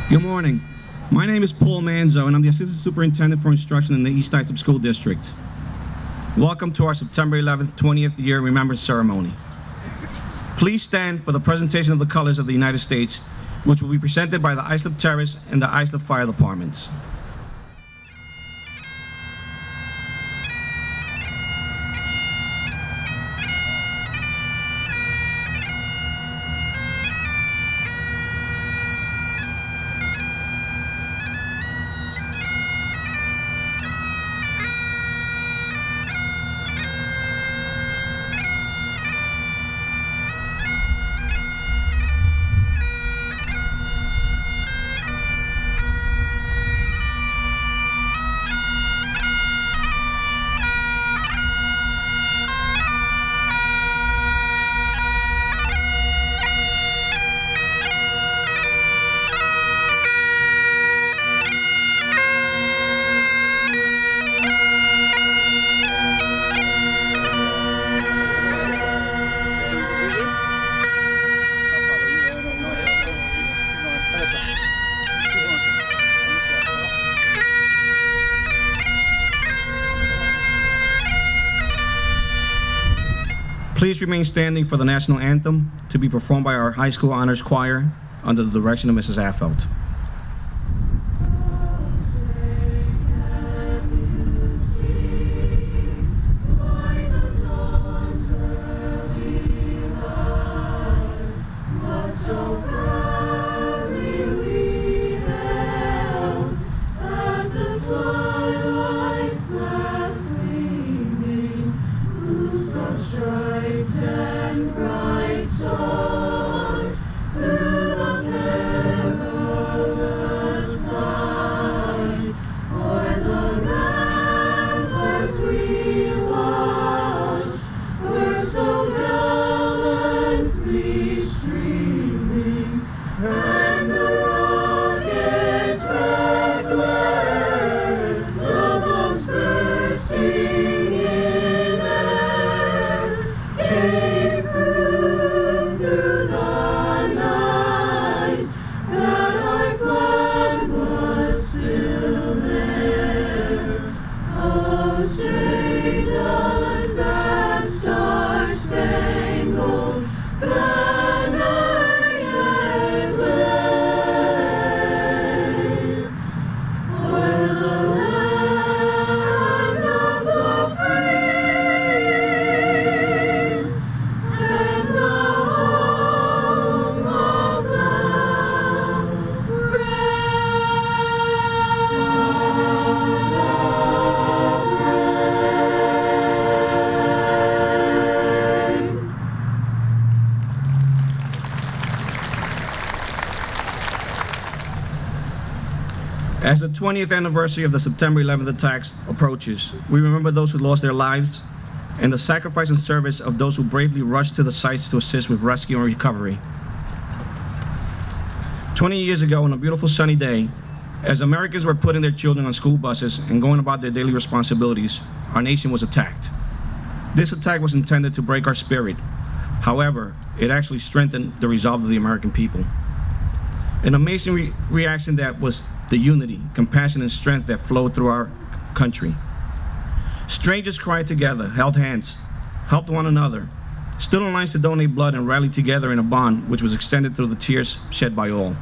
Good morning. My name is Paul Manzo, and I'm the Assistant Superintendent for Instruction in the East Islip School District. Welcome to our September 11th, 20th year Remembrance ceremony. Please stand for the presentation of the colors of the United States, which will be presented by the Islip Terrace and the Islip Fire Departments. Please remain standing for the national anthem to be performed by our high school honors choir under the direction of Mrs. Affelt. As the 20th anniversary of the September 11th attacks approaches, we remember those who lost their lives and the sacrifice and service of those who bravely rushed to the sites to assist with rescue and recovery. 20 years ago, on a beautiful sunny day, as Americans were putting their children on school buses and going about their daily responsibilities, our nation was attacked. This attack was intended to break our spirit. However, it actually strengthened the resolve of the American people. An amazing reaction that was the unity, compassion, and strength that flowed through our country. Strangers cried together, held hands, helped one another, stood in lines to donate blood, and rallied together in a bond which was extended through the tears shed by all.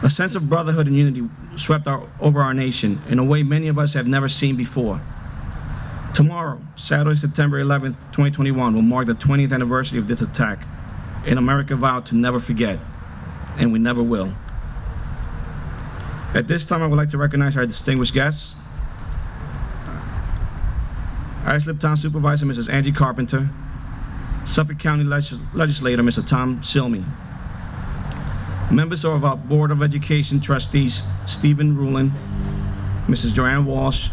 A sense of brotherhood and unity swept over our nation in a way many of us have never seen before. Tomorrow, Saturday, September 11th, 2021, will mark the 20th anniversary of this attack, and America vowed to never forget, and we never will. At this time, I would like to recognize our distinguished guests. Islip Town Supervisor, Mrs. Angie Carpenter, Suffolk County Legislator, Mr. Tom Silmy, members of our Board of Education Trustees, Stephen Rulin, Mrs. Joanne Walsh,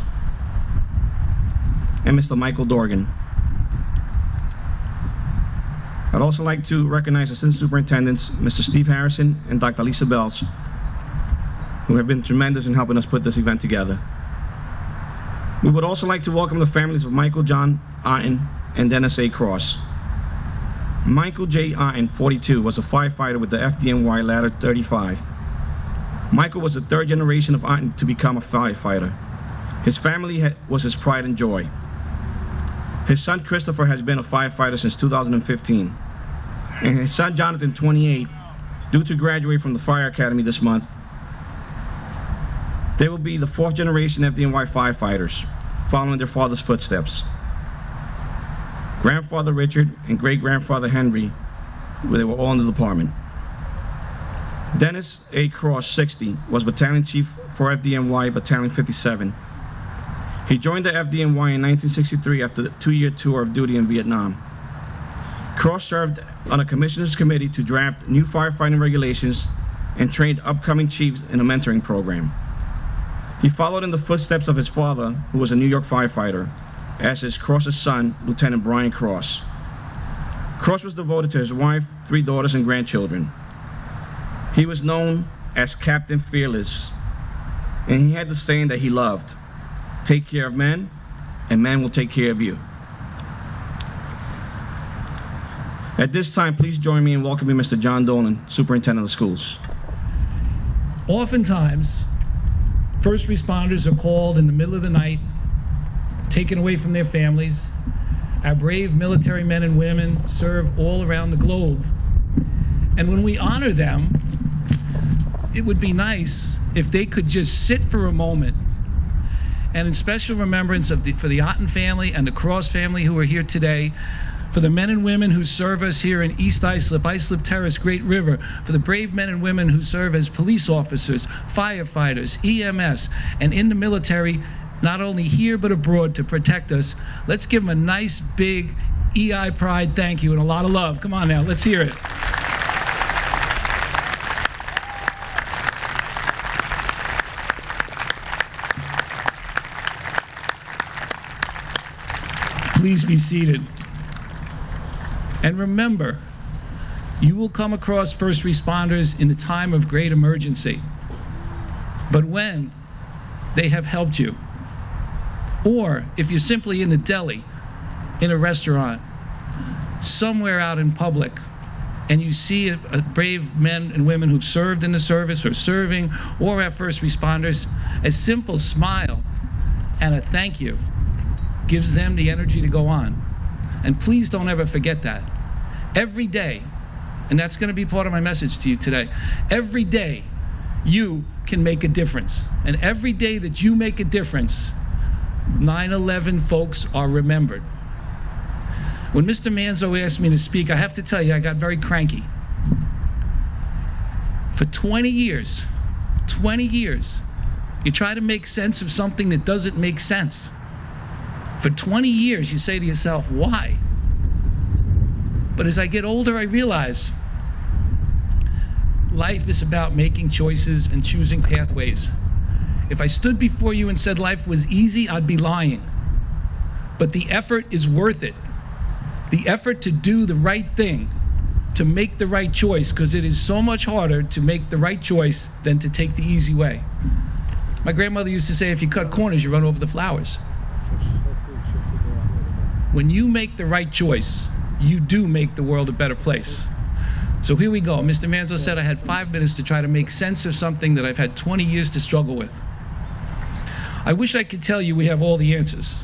and Mr. Michael Dorgan. I'd also like to recognize Assistant Superintendents, Mr. Steve Harrison and Dr. Lisa Bells, who have been tremendous in helping us put this event together. We would also like to welcome the families of Michael John Otten and Dennis A. Cross. Michael J. Otten, 42, was a firefighter with the FDNY Ladder 35. Michael was the third generation of Auntie to become a firefighter. His family was his pride and joy. His son Christopher has been a firefighter since 2015. And his son Jonathan, 28, due to graduate from the Fire Academy this month. They will be the fourth generation FDNY firefighters, following their father's footsteps. Grandfather Richard and great-grandfather Henry, they were all in the department. Dennis A. Cross, 60, was battalion chief for FDNY Battalion 57. He joined the FDNY in 1963 after the 2-year tour of duty in Vietnam. Cross served on a commissioner's committee to draft new firefighting regulations and trained upcoming chiefs in a mentoring program. He followed in the footsteps of his father, who was a New York firefighter, as is Cross's son, Lieutenant Brian Cross. Cross was devoted to his wife, 3 daughters, and grandchildren. He was known as Captain Fearless, and he had the saying that he loved: take care of men, and men will take care of you. At this time, please join me in welcoming Mr. John Dolan, Superintendent of Schools. Oftentimes, first responders are called in the middle of the night, taken away from their families. Our brave military men and women serve all around the globe. And when we honor them, it would be nice if they could just sit for a moment and in special remembrance for the Otten family and the Cross family who are here today, for the men and women who serve us here in East Islip, Islip Terrace, Great River, for the brave men and women who serve as police officers, firefighters, EMS, and in the military, not only here but abroad to protect us. Let's give them a nice big EI Pride thank you and a lot of love. Come on now, let's hear it. Please be seated. And remember, you will come across first responders in a time of great emergency. But when they have helped you, or if you're simply in the deli, in a restaurant, somewhere out in public, and you see a brave men and women who've served in the service or serving, or our first responders, a simple smile and a thank you gives them the energy to go on. And please don't ever forget that. Every day, and that's going to be part of my message to you today, every day you can make a difference. And every day that you make a difference, 9/11 folks are remembered. When Mr. Manzo asked me to speak, I have to tell you, I got very cranky. For 20 years, you try to make sense of something that doesn't make sense. For 20 years, you say to yourself, why? But as I get older, I realize life is about making choices and choosing pathways. If I stood before you and said life was easy, I'd be lying. But the effort is worth it. The effort to do the right thing, to make the right choice, because it is so much harder to make the right choice than to take the easy way. My grandmother used to say, if you cut corners, you run over the flowers. When you make the right choice, you do make the world a better place. So here we go. Mr. Manzo said I had 5 minutes to try to make sense of something that I've had 20 years to struggle with. I wish I could tell you we have all the answers.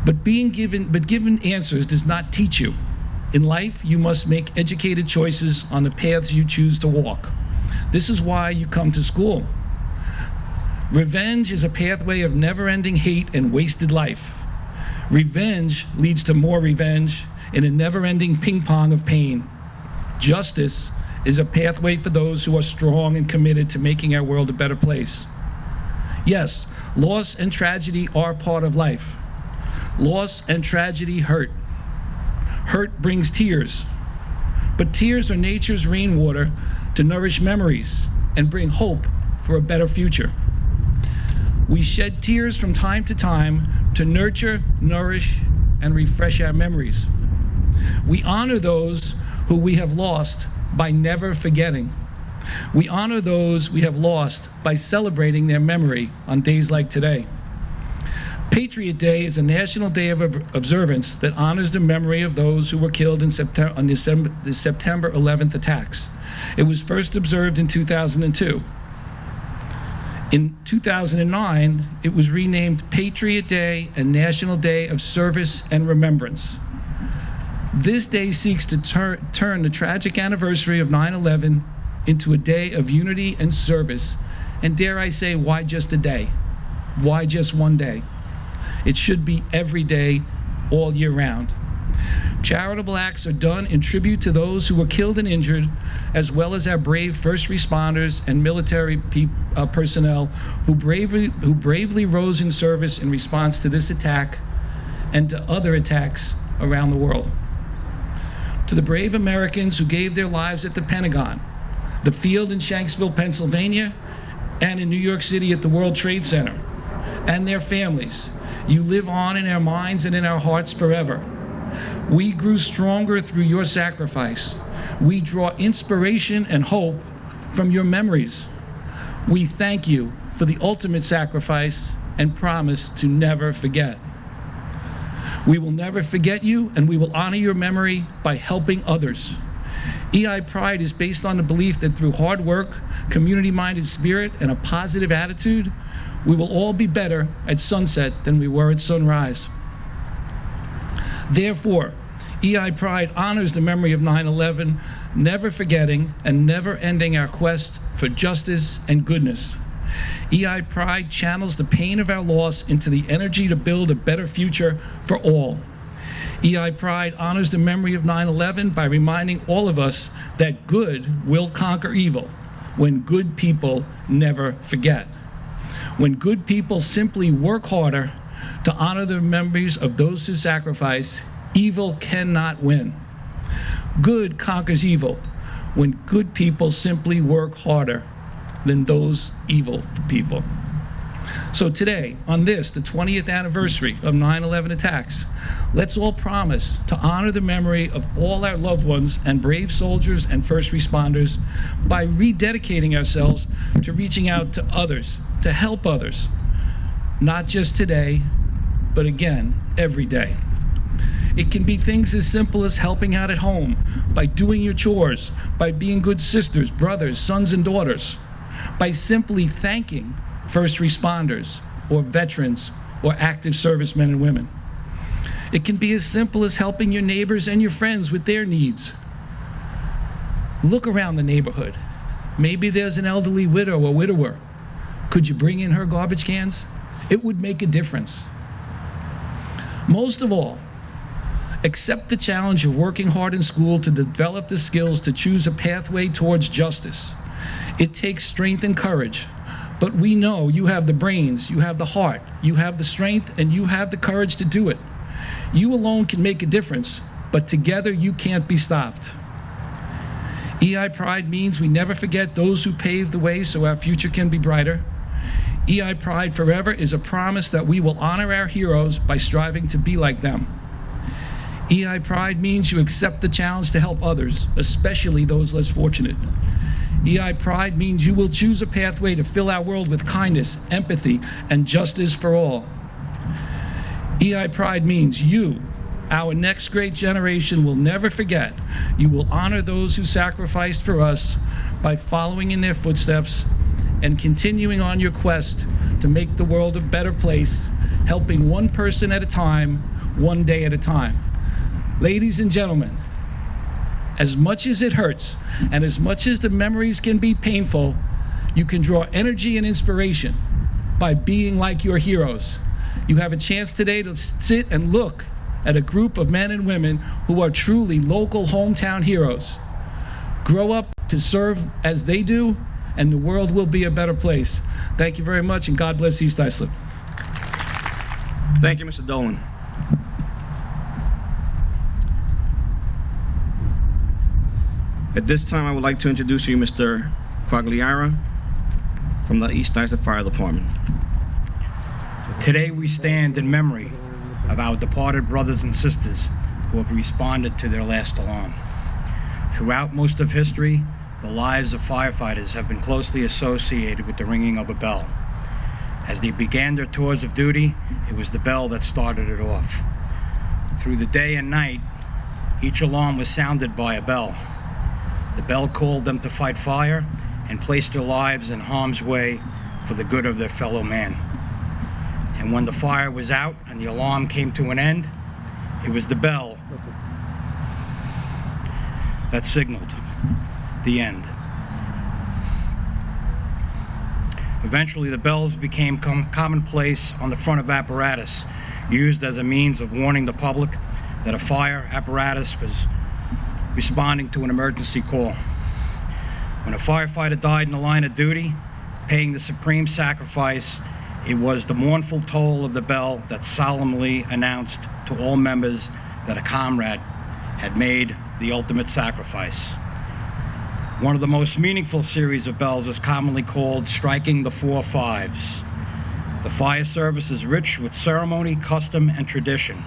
But given answers does not teach you. In life, you must make educated choices on the paths you choose to walk. This is why you come to school. Revenge is a pathway of never-ending hate and wasted life. Revenge leads to more revenge in a never-ending ping-pong of pain. Justice is a pathway for those who are strong and committed to making our world a better place. Yes, loss and tragedy are part of life. Loss and tragedy hurt. Hurt brings tears. But tears are nature's rainwater to nourish memories and bring hope for a better future. We shed tears from time to time to nurture, nourish, and refresh our memories. We honor those who we have lost by never forgetting. We honor those we have lost by celebrating their memory on days like today. Patriot Day is a national day of observance that honors the memory of those who were killed in on the September 11th attacks. It was first observed in 2002. In 2009, it was renamed Patriot Day and National Day of Service and Remembrance. This day seeks to turn the tragic anniversary of 9/11 into a day of unity and service. And dare I say, why just a day? Why just one day? It should be every day, all year round. Charitable acts are done in tribute to those who were killed and injured, as well as our brave first responders and military personnel who bravely rose in service in response to this attack and to other attacks around the world. To the brave Americans who gave their lives at the Pentagon, the field in Shanksville, Pennsylvania, and in New York City at the World Trade Center, and their families, you live on in our minds and in our hearts forever. We grew stronger through your sacrifice. We draw inspiration and hope from your memories. We thank you for the ultimate sacrifice and promise to never forget. We will never forget you, and we will honor your memory by helping others. EI Pride is based on the belief that through hard work, community-minded spirit, and a positive attitude, we will all be better at sunset than we were at sunrise. Therefore, EI Pride honors the memory of 9/11, never forgetting and never ending our quest for justice and goodness. EI Pride channels the pain of our loss into the energy to build a better future for all. EI Pride honors the memory of 9/11 by reminding all of us that good will conquer evil when good people never forget. When good people simply work harder to honor the memories of those who sacrifice, evil cannot win. Good conquers evil when good people simply work harder than those evil people. So today, on this, the 20th anniversary of 9/11 attacks, let's all promise to honor the memory of all our loved ones and brave soldiers and first responders by rededicating ourselves to reaching out to others, to help others, not just today, but again, every day. It can be things as simple as helping out at home, by doing your chores, by being good sisters, brothers, sons, and daughters, by simply thanking first responders or veterans or active servicemen and women. It can be as simple as helping your neighbors and your friends with their needs. Look around the neighborhood. Maybe there's an elderly widow or widower. Could you bring in her garbage cans? It would make a difference. Most of all, accept the challenge of working hard in school to develop the skills to choose a pathway towards justice. It takes strength and courage, but we know you have the brains, you have the heart, you have the strength, and you have the courage to do it. You alone can make a difference, but together you can't be stopped. EI Pride means we never forget those who paved the way so our future can be brighter. EI Pride Forever is a promise that we will honor our heroes by striving to be like them. EI Pride means you accept the challenge to help others, especially those less fortunate. EI Pride means you will choose a pathway to fill our world with kindness, empathy, and justice for all. EI Pride means you, our next great generation, will never forget. You will honor those who sacrificed for us by following in their footsteps and continuing on your quest to make the world a better place, helping one person at a time, one day at a time. Ladies and gentlemen, as much as it hurts and as much as the memories can be painful, you can draw energy and inspiration by being like your heroes. You have a chance today to sit and look at a group of men and women who are truly local hometown heroes. Grow up to serve as they do, and the world will be a better place. Thank you very much, and God bless East Islip. Thank you, Mr. Dolan. At this time, I would like to introduce you Mr. Quagliara from the East Islip Fire Department. Today we stand in memory of our departed brothers and sisters who have responded to their last alarm. Throughout most of history, the lives of firefighters have been closely associated with the ringing of a bell. As they began their tours of duty, it was the bell that started it off. Through the day and night, each alarm was sounded by a bell. The bell called them to fight fire and place their lives in harm's way for the good of their fellow man. And when the fire was out and the alarm came to an end, it was the bell that signaled the end. Eventually, the bells became commonplace on the front of apparatus, used as a means of warning the public that a fire apparatus was responding to an emergency call. When a firefighter died in the line of duty, paying the supreme sacrifice, it was the mournful toll of the bell that solemnly announced to all members that a comrade had made the ultimate sacrifice. One of the most meaningful series of bells is commonly called striking the 4 5s. The fire service is rich with ceremony, custom, and tradition.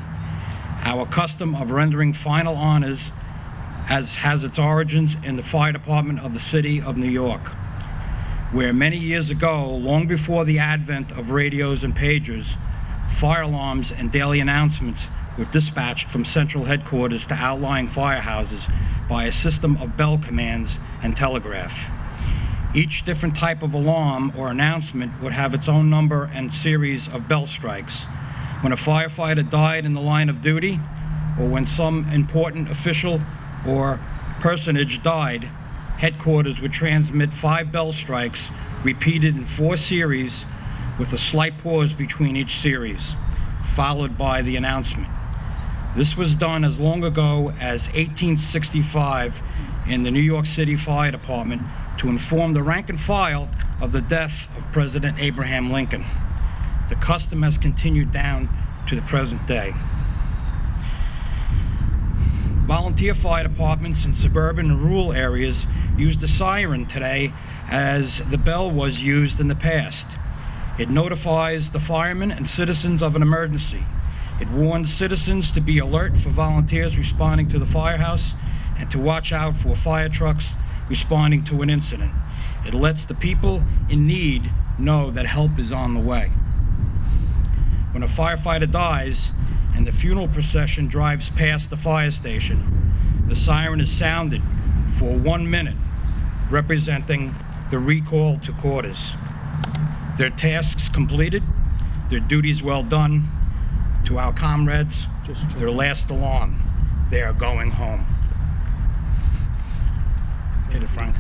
Our custom of rendering final honors has its origins in the fire department of the city of New York, where many years ago, long before the advent of radios and pagers, fire alarms and daily announcements were dispatched from central headquarters to outlying firehouses by a system of bell commands and telegraph. Each different type of alarm or announcement would have its own number and series of bell strikes. When a firefighter died in the line of duty, or when some important official or personage died, headquarters would transmit 5 bell strikes repeated in 4 series with a slight pause between each series, followed by the announcement. This was done as long ago as 1865 in the New York City Fire Department to inform the rank and file of the death of President Abraham Lincoln. The custom has continued down to the present day. Volunteer fire departments in suburban and rural areas use the siren today as the bell was used in the past. It notifies the firemen and citizens of an emergency. It warns citizens to be alert for volunteers responding to the firehouse and to watch out for fire trucks responding to an incident. It lets the people in need know that help is on the way. When a firefighter dies and the funeral procession drives past the fire station, the siren is sounded for 1 minute, representing the recall to quarters. Their tasks completed, their duties well done. To our comrades, their last alarm, they are going home. Hit it, Frank.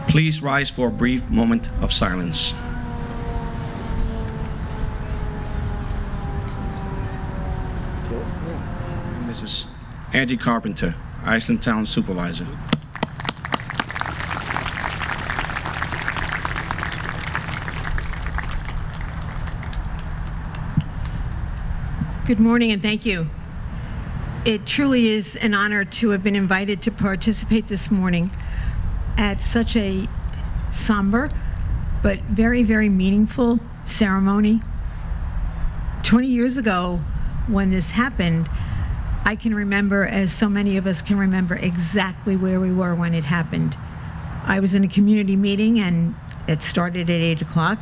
Please rise for a brief moment of silence. Mrs. Angie Carpenter, Iceland Town Supervisor. Good morning and thank you. It truly is an honor to have been invited to participate this morning at such a somber but very, very meaningful ceremony. 20 years ago, when this happened, I can remember, as so many of us can remember, exactly where we were when it happened. I was in a community meeting and it started at 8 o'clock.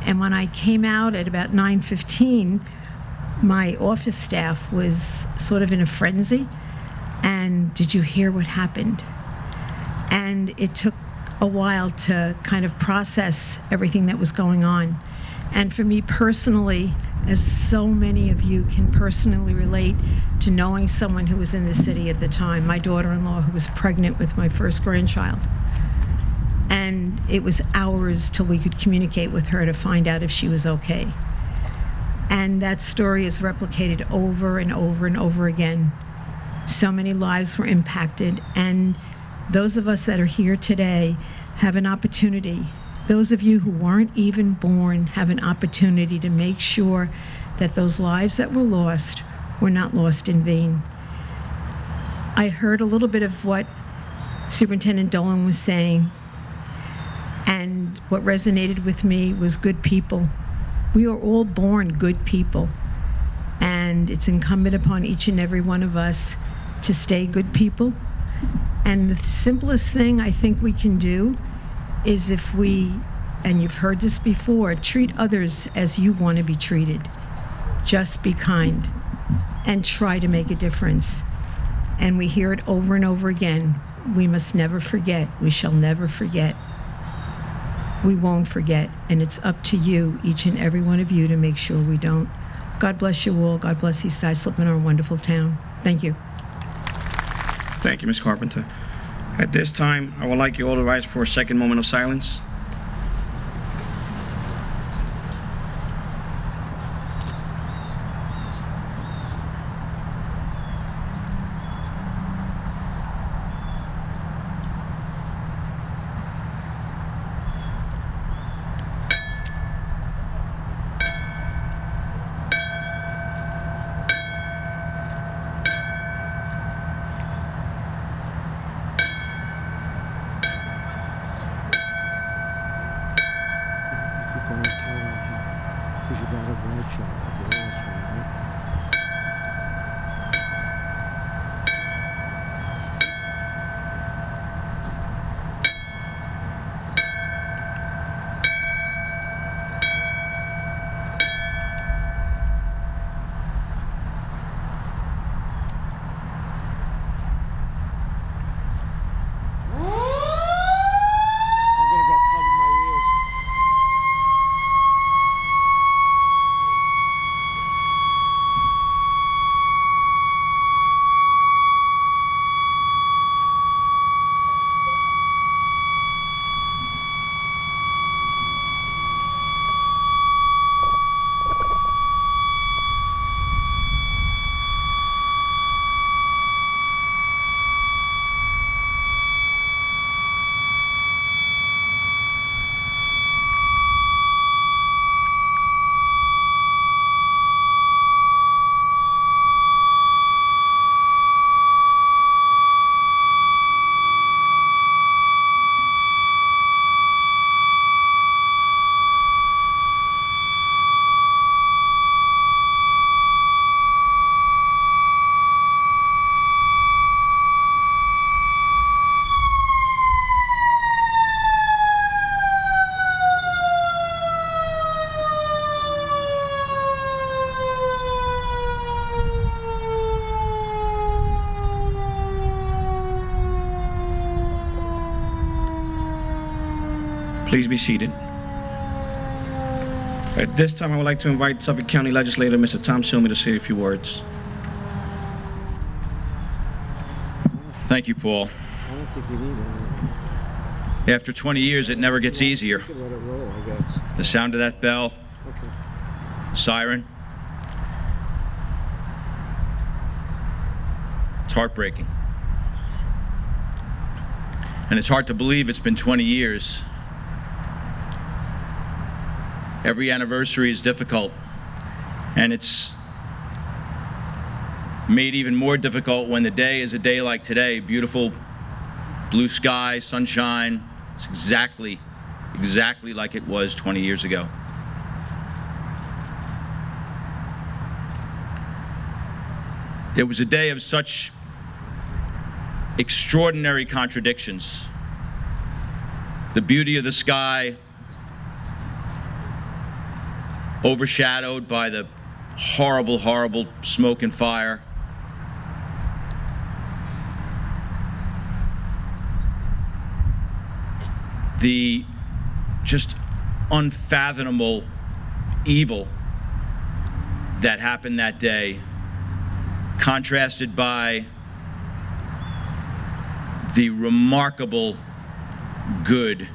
And when I came out at about 9:15, my office staff was sort of in a frenzy. And did you hear what happened? And it took a while to kind of process everything that was going on. And for me personally, as so many of you can personally relate to knowing someone who was in the city at the time, my daughter-in-law who was pregnant with my first grandchild. And it was hours till we could communicate with her to find out if she was okay. And that story is replicated over and over and over again. So many lives were impacted, and those of us that are here today have an opportunity. Those of you who weren't even born have an opportunity to make sure that those lives that were lost were not lost in vain. I heard a little bit of what Superintendent Dolan was saying, and what resonated with me was good people. We are all born good people, and it's incumbent upon each and every one of us to stay good people. And the simplest thing I think we can do is if we, and you've heard this before, treat others as you want to be treated. Just be kind and try to make a difference. And we hear it over and over again. We must never forget. We shall never forget. We won't forget, and it's up to you, each and every one of you, to make sure we don't. God bless you all. God bless East Islip and our wonderful town. Thank you. Thank you, Ms. Carpenter. At this time, I would like you all to rise for a second moment of silence. Because you got a wide shot of the last one, right? I'm gonna go cover my ears. Please be seated. At this time, I would like to invite Suffolk County Legislator Mr. Tom Silmy to say a few words. Thank you, Paul. I don't think you need it. After 20 years, it never gets easier. You can let it roll, I guess. The sound of that bell, Okay. siren, it's heartbreaking. And it's hard to believe it's been 20 years. Every anniversary is difficult, and it's made even more difficult when the day is a day like today, beautiful blue sky, sunshine. It's exactly like it was 20 years ago. It was a day of such extraordinary contradictions. The beauty of the sky overshadowed by the horrible, horrible smoke and fire. The just unfathomable evil that happened that day, contrasted by the remarkable good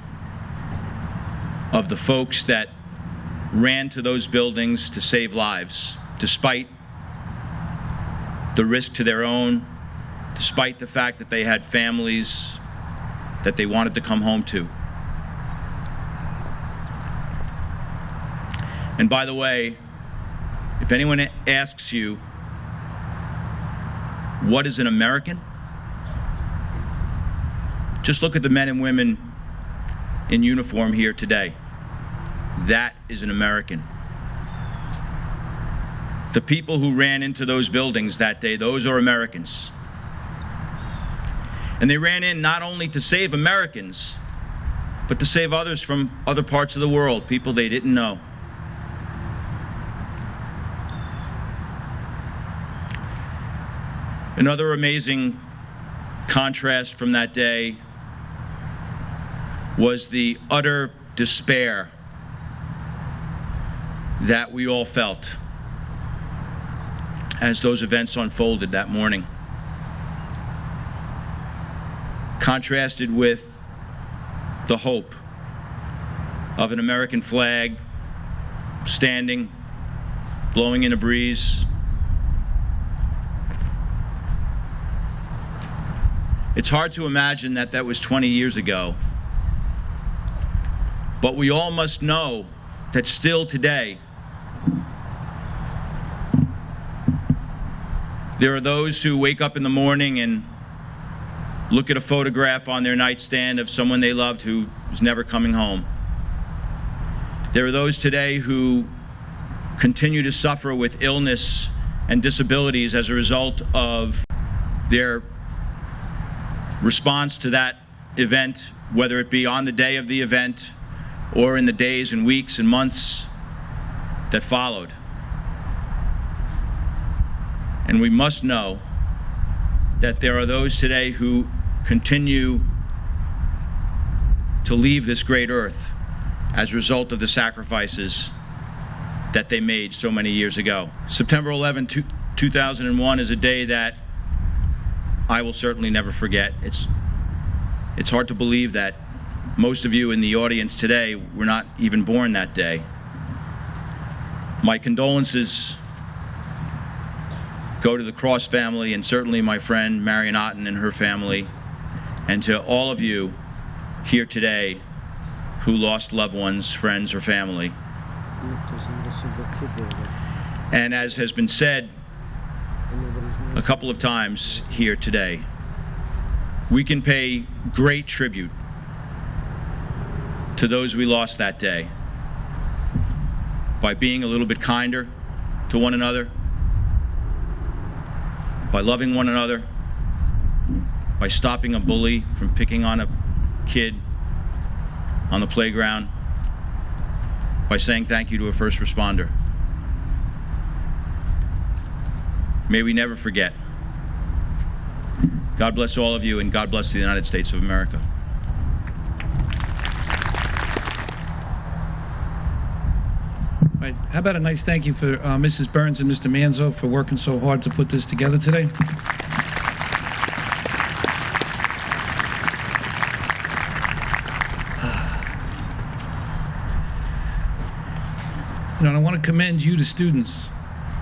of the folks that ran to those buildings to save lives, despite the risk to their own, despite the fact that they had families that they wanted to come home to. And by the way, if anyone asks you, what is an American? Just look at the men and women in uniform here today. That is an American. The people who ran into those buildings that day, those are Americans. And they ran in not only to save Americans, but to save others from other parts of the world, people they didn't know. Another amazing contrast from that day was the utter despair that we all felt as those events unfolded that morning. Contrasted with the hope of an American flag standing, blowing in a breeze. It's hard to imagine that that was 20 years ago, but we all must know that still today, there are those who wake up in the morning and look at a photograph on their nightstand of someone they loved who is never coming home. There are those today who continue to suffer with illness and disabilities as a result of their response to that event, whether it be on the day of the event or in the days and weeks and months that followed. And we must know that there are those today who continue to leave this great earth as a result of the sacrifices that they made so many years ago. September 11, 2001 is a day that I will certainly never forget. It's hard to believe that most of you in the audience today were not even born that day. My condolences go to the Cross family and certainly my friend Marion Otten and her family, and to all of you here today who lost loved ones, friends, or family. And as has been said a couple of times here today, we can pay great tribute to those we lost that day by being a little bit kinder to one another, by loving one another, by stopping a bully from picking on a kid on the playground, by saying thank you to a first responder. May we never forget. God bless all of you, and God bless the United States of America. All right, how about a nice thank you for Mrs. Burns and Mr. Manzo for working so hard to put this together today. And I want to commend you, the students,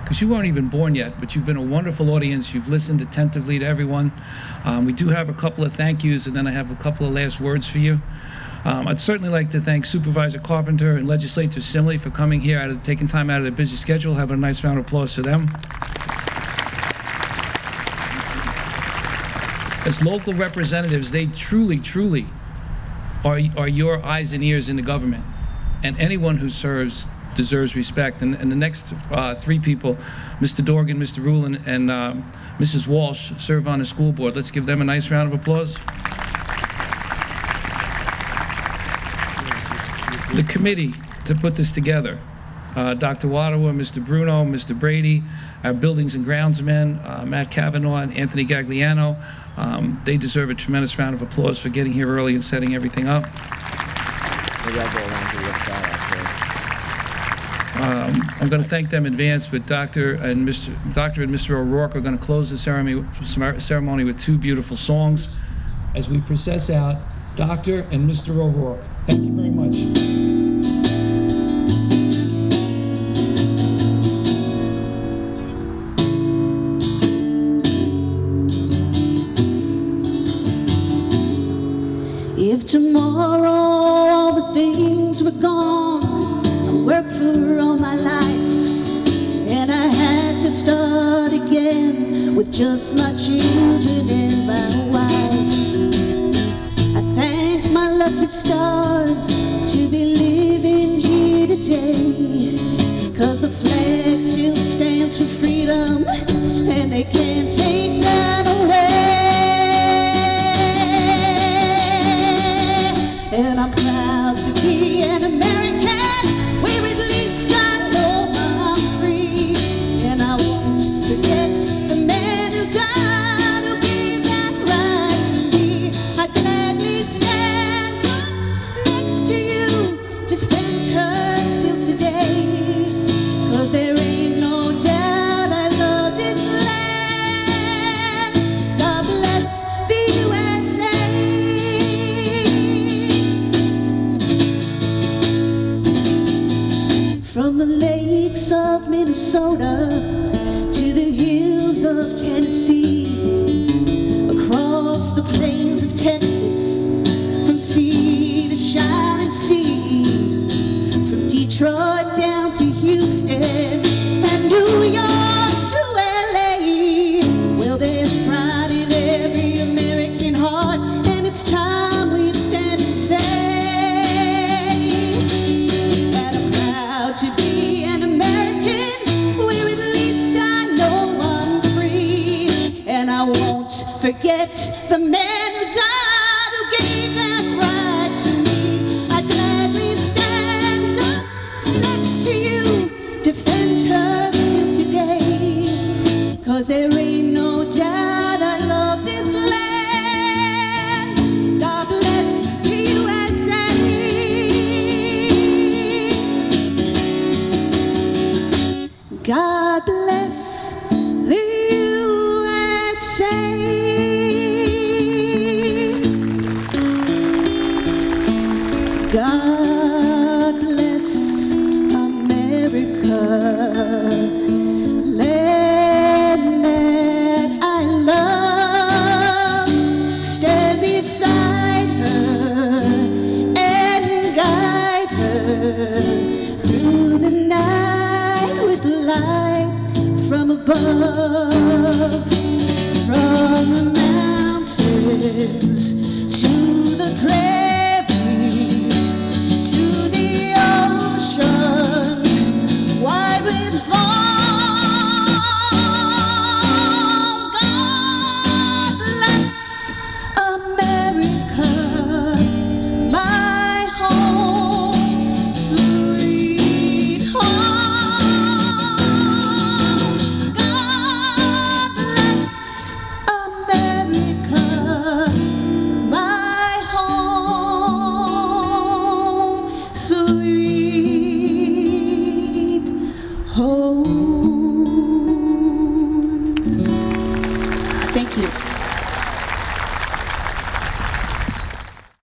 because you weren't even born yet, but you've been a wonderful audience. You've listened attentively to everyone. We do have a couple of thank yous, and then I have a couple of last words for you. I'd certainly like to thank Supervisor Carpenter and Legislator Simley for coming here, taking time out of their busy schedule. Have a nice round of applause for them. As local representatives, they truly, truly are your eyes and ears in the government. And anyone who serves deserves respect. And the next three people, Mr. Dorgan, Mr. Rulin, and Mrs. Walsh, serve on the school board. Let's give them a nice round of applause. The committee to put this together, Dr. Wadawa, Mr. Bruno, Mr. Brady, our buildings and grounds men, Matt Cavanaugh and Anthony Gagliano. They deserve a tremendous round of applause for getting here early and setting everything up. Maybe I'll go around to the other side after. I'm going to thank them in advance, but Dr. and Mr. O'Rourke are going to close the ceremony with two beautiful songs as we process out Dr. and Mr. O'Rourke. Thank you very much. If tomorrow all the things were gone, I worked for all my life, and I had to start again with just my children and my wife. I thank my lucky stars to be living here today, 'cause the flag still stands for freedom, and they can't take that away. And I'm proud to be an American, where at least I know I'm free. And I won't forget the man who died, who gave that right to me. I'd gladly stand up next to you, defend her still today. 'Cause there ain't no doubt I love this land. God bless the USA. From the lakes of Minnesota to the hills of Tennessee, across the plains of Texas, from sea to shining sea, from Detroit down to Houston and New York to LA. Well, there's pride in every American heart, and it's time we stand and say that I'm proud to be an American, where at least I know I'm free. And I won't forget the man who died, who gave that right to me. I'd gladly stand up next to you, defend her still today. 'Cause there ain't no doubt I love this land. God bless the USA. God bless the USA. God bless America, land that I love. Stand beside her and guide her through the night with light from above, from the mountains to the prairies, to the ocean, wide with foam. God bless America, my home, sweet home. God bless America, my home, sweet home. Thank you.